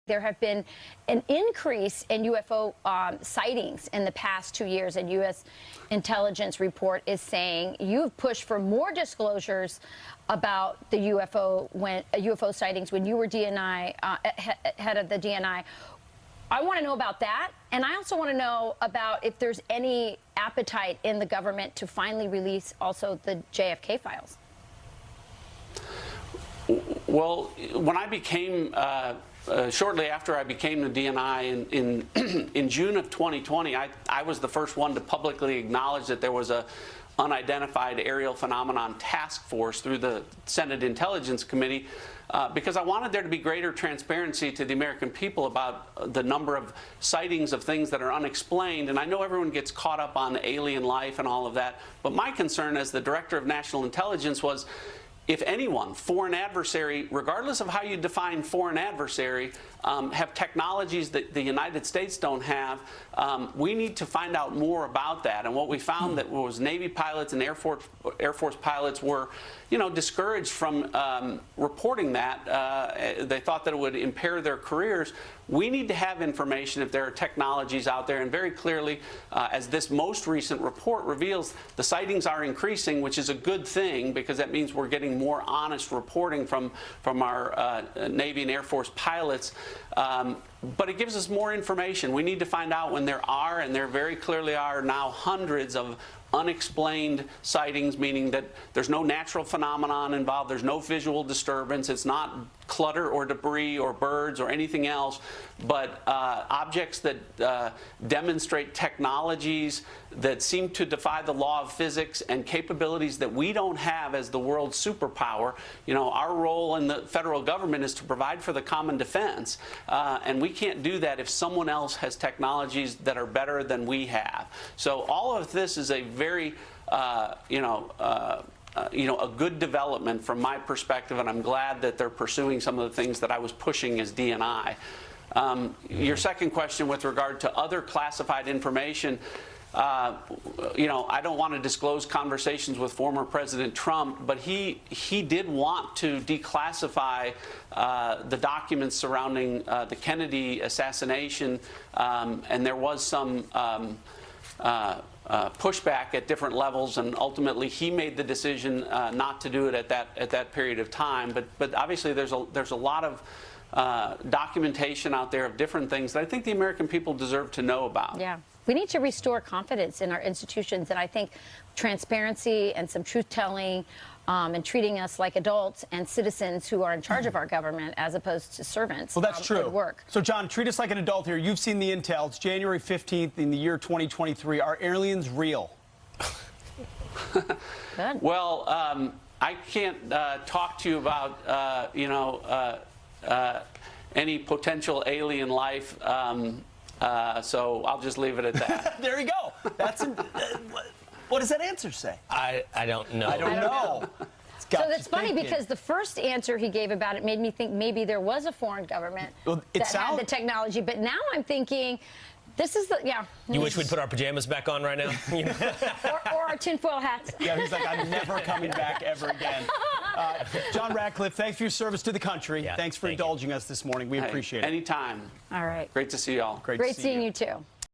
there have been an increase in UFO sightings in the past 2 years, and U.S. intelligence report is saying you've pushed for more disclosures about the UFO sightings when you were DNI head of the DNI. I want to know about that, and I also want to know about if there's any appetite in the government to finally release also the JFK files. Well, when I became, shortly after I became the DNI in June of 2020, I was the first one to publicly acknowledge that there was a unidentified aerial phenomenon task force through the Senate Intelligence Committee, because I wanted there to be greater transparency to the American people about the number of sightings of things that are unexplained. And I know everyone gets caught up on alien life and all of that, but my concern as the Director of National Intelligence was, if anyone, foreign adversary, regardless of how you define foreign adversary, have technologies that the United States don't have, we need to find out more about that. And what we found that was Navy pilots and Air Force pilots were, discouraged from reporting that. They thought that it would impair their careers. We need to have information if there are technologies out there, and very clearly, as this most recent report reveals, the sightings are increasing, which is a good thing because that means we're getting more honest reporting from our Navy and Air Force pilots. But it gives us more information. We need to find out when there are, and there very clearly are now, hundreds of unexplained sightings, meaning that there's no natural phenomenon involved, there's no visual disturbance, it's not clutter or debris or birds or anything else, but objects that demonstrate technologies that seem to defy the law of physics and capabilities that we don't have as the world's superpower. Our role in the federal government is to provide for the common defense, and we can't do that if someone else has technologies that are better than we have. So all of this is a very, a good development from my perspective, and I'm glad that they're pursuing some of the things that I was pushing as DNI. Your second question with regard to other classified information, I don't want to disclose conversations with former President Trump, but he did want to declassify the documents surrounding the Kennedy assassination, and there was some pushback at different levels, and ultimately he made the decision not to do it at that period of time. But obviously there's a lot of documentation out there of different things that I think the American people deserve to know about. Yeah. We need to restore confidence in our institutions, and I think transparency and some truth-telling and treating us like adults and citizens who are in charge of our government as opposed to servants. Well, that's true. Would work. So, John, treat us like an adult here. You've seen the intel. It's January 15th in the year 2023. Are aliens real? Good. Well, I can't talk to you about, any potential alien life. So I'll just leave it at that. There you go. That's what does that answer say? I don't know. I don't know. So that's funny because the first answer he gave about it made me think maybe there was a foreign government that had the technology. But now I'm thinking, this is the, yeah. You wish we'd put our pajamas back on right now? or our tinfoil hats. Yeah, he's like, I'm never coming back ever again. John Ratcliffe, thanks for your service to the country. Yeah, thanks for indulging us this morning. We appreciate it. Anytime. All right. Great to see y'all. Great seeing you too.